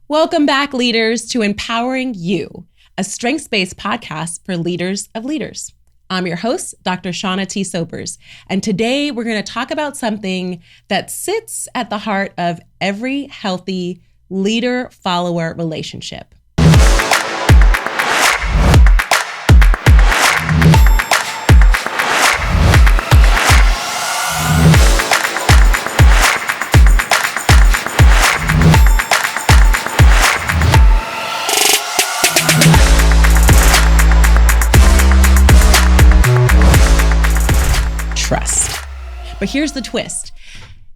Welcome back, leaders, to Empowering You, a strengths-based podcast for leaders of leaders. I'm your host, Dr. Shauna T. And today we're going to talk about something that sits at the heart of every healthy leader-follower relationship. Trust. But here's the twist.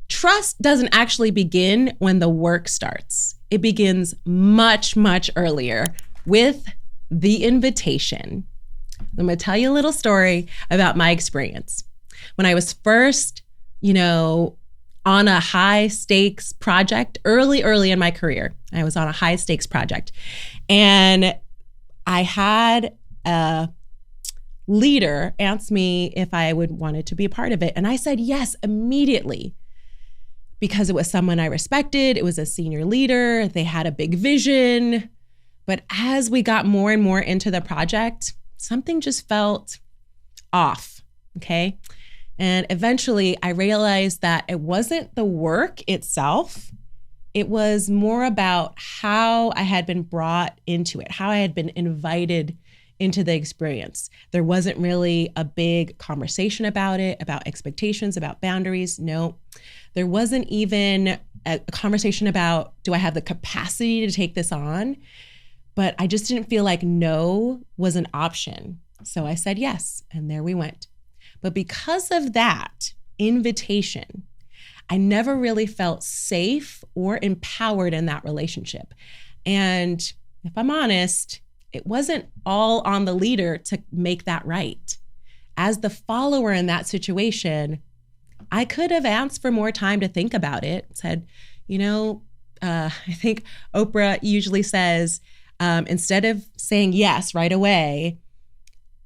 Trust doesn't actually begin when the work starts. It begins much, much earlier with the invitation. I'm going to tell you a little story about my experience. When I was first, on a high stakes project, early in my career, I was on a high stakes project, and I had a leader asked me if I wanted to be a part of it. And I said yes immediately because it was someone I respected. It was a senior leader. They had a big vision. But as we got more and more into the project, something just felt off, okay? And eventually I realized that it wasn't the work itself. It was more about how I had been brought into it, how I had been invited into the experience. There wasn't really a big conversation about it, about expectations, about boundaries. No, there wasn't even a conversation about, do I have the capacity to take this on? But I just didn't feel like no was an option. So I said yes, and there we went. But because of that invitation, I never really felt safe or empowered in that relationship. And if I'm honest, it wasn't all on the leader to make that right. As the follower in that situation, I could have asked for more time to think about it, said, I think Oprah usually says, instead of saying yes right away,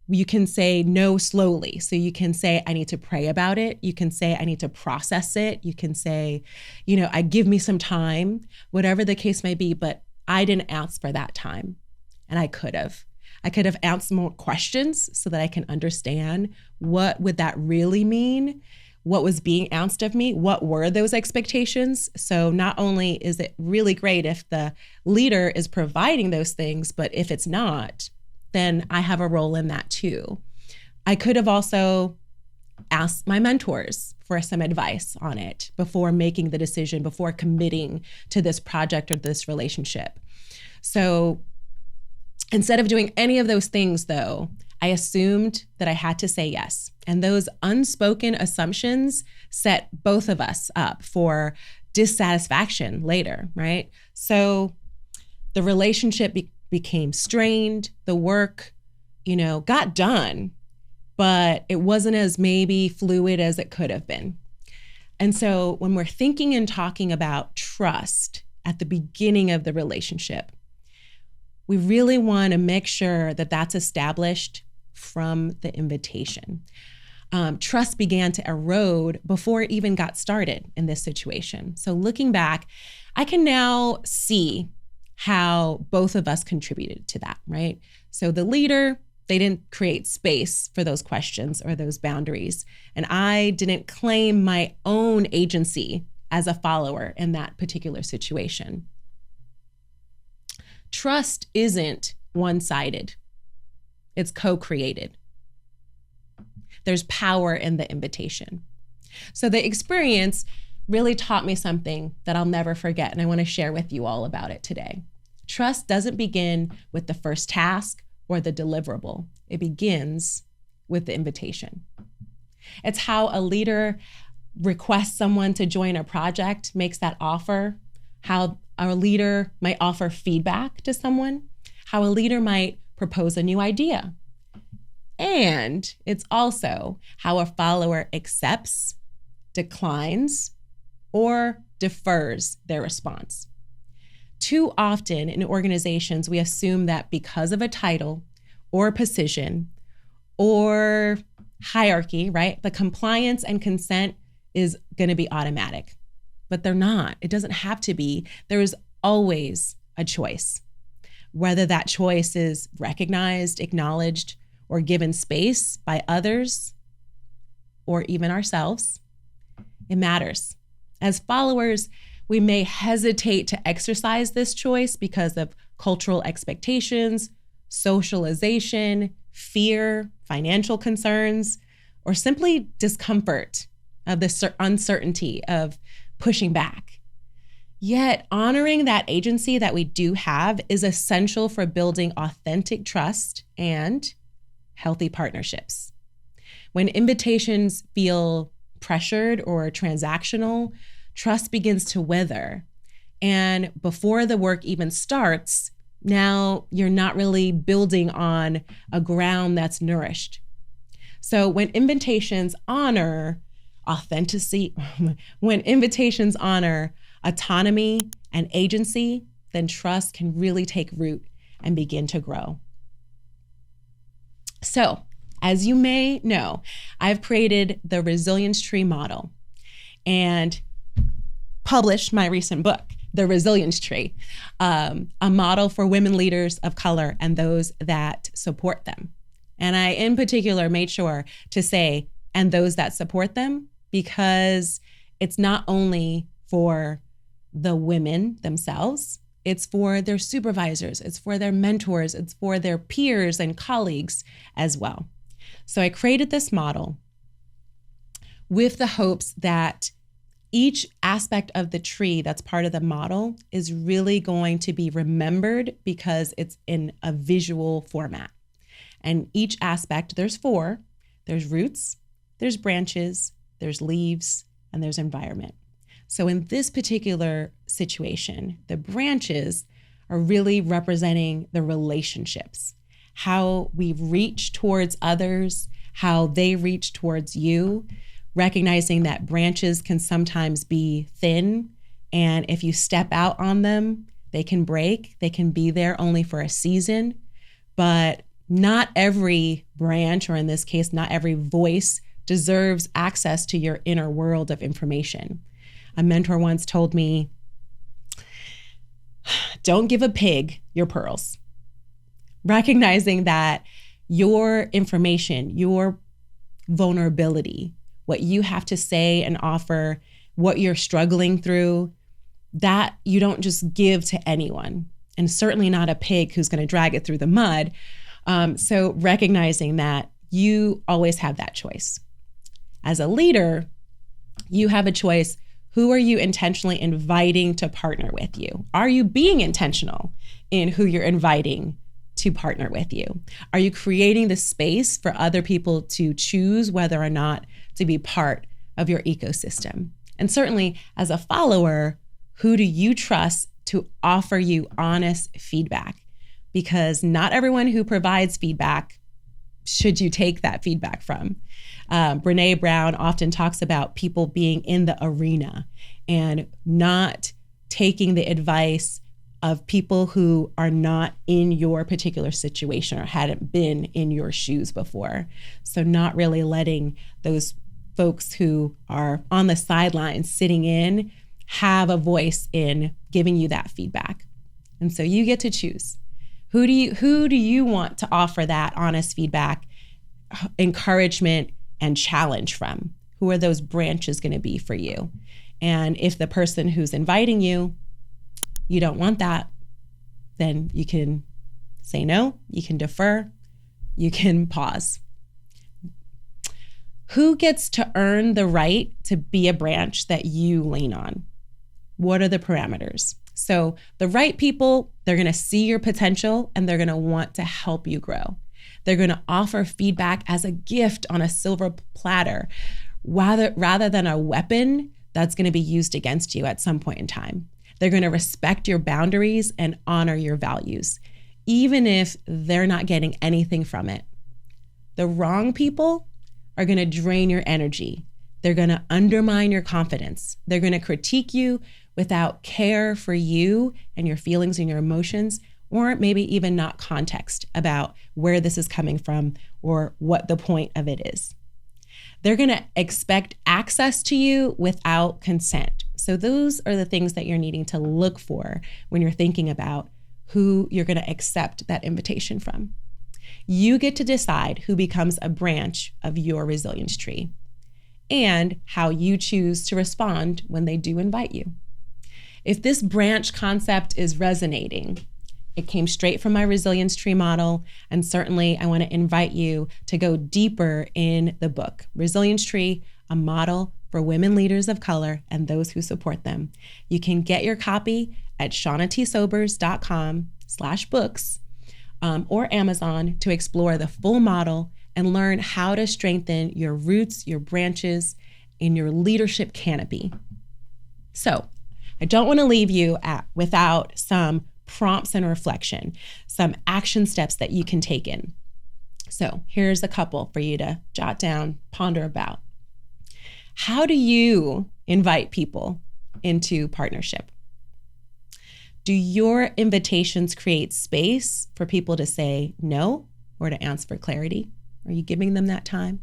you can say no slowly. So you can say, I need to pray about it. You can say, I need to process it. You can say, I give me some time, whatever the case may be, but I didn't ask for that time. And I could have asked more questions so that I can understand what would that really mean? What was being asked of me? What were those expectations? So not only is it really great if the leader is providing those things, but if it's not, then I have a role in that too. I could have also asked my mentors for some advice on it before making the decision, before committing to this project or this relationship. So instead of doing any of those things, though, I assumed that I had to say yes. And those unspoken assumptions set both of us up for dissatisfaction later, right? So the relationship became strained. The work, got done, but it wasn't as maybe fluid as it could have been. And so when we're thinking and talking about trust at the beginning of the relationship, we really want to make sure that that's established from the invitation. Trust began to erode before it even got started in this situation. So looking back, I can now see how both of us contributed to that, right? So the leader, they didn't create space for those questions or those boundaries. And I didn't claim my own agency as a follower in that particular situation. Trust isn't one-sided. It's co-created. There's power in the invitation. So the experience really taught me something that I'll never forget, and I want to share with you all about it today. Trust doesn't begin with the first task or the deliverable. It begins with the invitation. It's how a leader requests someone to join a project, makes that offer, how our leader might offer feedback to someone, how a leader might propose a new idea. And it's also how a follower accepts, declines, or defers their response. Too often in organizations, we assume that because of a title or a position or hierarchy, right, the compliance and consent is going to be automatic. But they're not. It doesn't have to be. There is always a choice. Whether that choice is recognized, acknowledged, or given space by others, or even ourselves, it matters. As followers, we may hesitate to exercise this choice because of cultural expectations, socialization, fear, financial concerns, or simply discomfort of the uncertainty of pushing back. Yet, honoring that agency that we do have is essential for building authentic trust and healthy partnerships. When invitations feel pressured or transactional, trust begins to wither. And before the work even starts, now you're not really building on a ground that's nourished. So when invitations honor authenticity, when invitations honor autonomy and agency, then trust can really take root and begin to grow. So, as you may know, I've created the Resilience Tree model and published my recent book, The Resilience Tree, a model for women leaders of color and those that support them. And I, in particular, made sure to say, and those that support them, because it's not only for the women themselves, it's for their supervisors, it's for their mentors, it's for their peers and colleagues as well. So I created this model with the hopes that each aspect of the tree that's part of the model is really going to be remembered because it's in a visual format. And each aspect, there's 4. There's roots, there's branches, there's leaves, and there's environment. So in this particular situation, the branches are really representing the relationships, how we reach towards others, how they reach towards you, recognizing that branches can sometimes be thin, and if you step out on them, they can break. They can be there only for a season, but not every branch, or in this case, not every voice, deserves access to your inner world of information. A mentor once told me, don't give a pig your pearls. Recognizing that your information, your vulnerability, what you have to say and offer, what you're struggling through, that you don't just give to anyone, and certainly not a pig who's going to drag it through the mud. So recognizing that you always have that choice. As a leader, you have a choice. Who are you intentionally inviting to partner with you? Are you being intentional in who you're inviting to partner with you? Are you creating the space for other people to choose whether or not to be part of your ecosystem? And certainly as a follower, who do you trust to offer you honest feedback? Because not everyone who provides feedback should you take that feedback from. Brené Brown often talks about people being in the arena and not taking the advice of people who are not in your particular situation or hadn't been in your shoes before. So not really letting those folks who are on the sidelines sitting in have a voice in giving you that feedback. And so you get to choose. Who do you want to offer that honest feedback, encouragement, and challenge from? Who are those branches going to be for you? And if the person who's inviting you, you don't want that, then you can say no, you can defer, you can pause. Who gets to earn the right to be a branch that you lean on? What are the parameters? So the right people, they're going to see your potential and they're going to want to help you grow. They're going to offer feedback as a gift on a silver platter, rather than a weapon that's going to be used against you at some point in time. They're going to respect your boundaries and honor your values, even if they're not getting anything from it. The wrong people are going to drain your energy. They're going to undermine your confidence. They're going to critique you without care for you and your feelings and your emotions, or maybe even not context about where this is coming from or what the point of it is. They're going to expect access to you without consent. So those are the things that you're needing to look for when you're thinking about who you're going to accept that invitation from. You get to decide who becomes a branch of your resilience tree and how you choose to respond when they do invite you. If this branch concept is resonating, it came straight from my resilience tree model, and certainly I want to invite you to go deeper in the book, Resilience Tree, a model for women leaders of color and those who support them. You can get your copy at shaunaTsobers.com/books or Amazon to explore the full model and learn how to strengthen your roots, your branches, in your leadership canopy. So I don't want to leave you without some prompts and reflection, some action steps that you can take in. So here's a couple for you to jot down, ponder about. How do you invite people into partnership? Do your invitations create space for people to say no or to ask for clarity? Are you giving them that time?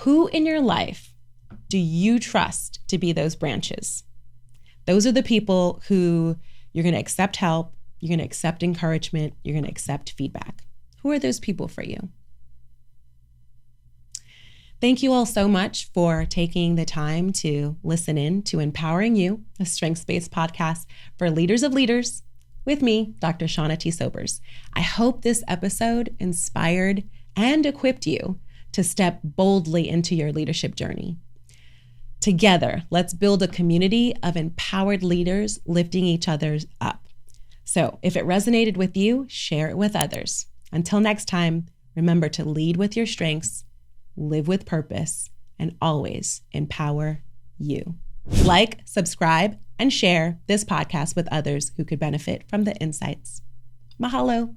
Who in your life do you trust to be those branches? Those are the people who you're going to accept help, you're going to accept encouragement, you're going to accept feedback. Who are those people for you? Thank you all so much for taking the time to listen in to Empowering You, a strengths-based podcast for leaders of leaders with me, Dr. Shauna T. Sobers. I hope this episode inspired and equipped you to step boldly into your leadership journey. Together, let's build a community of empowered leaders lifting each other up. So if it resonated with you, share it with others. Until next time, remember to lead with your strengths, live with purpose, and always empower you. Like, subscribe, and share this podcast with others who could benefit from the insights. Mahalo.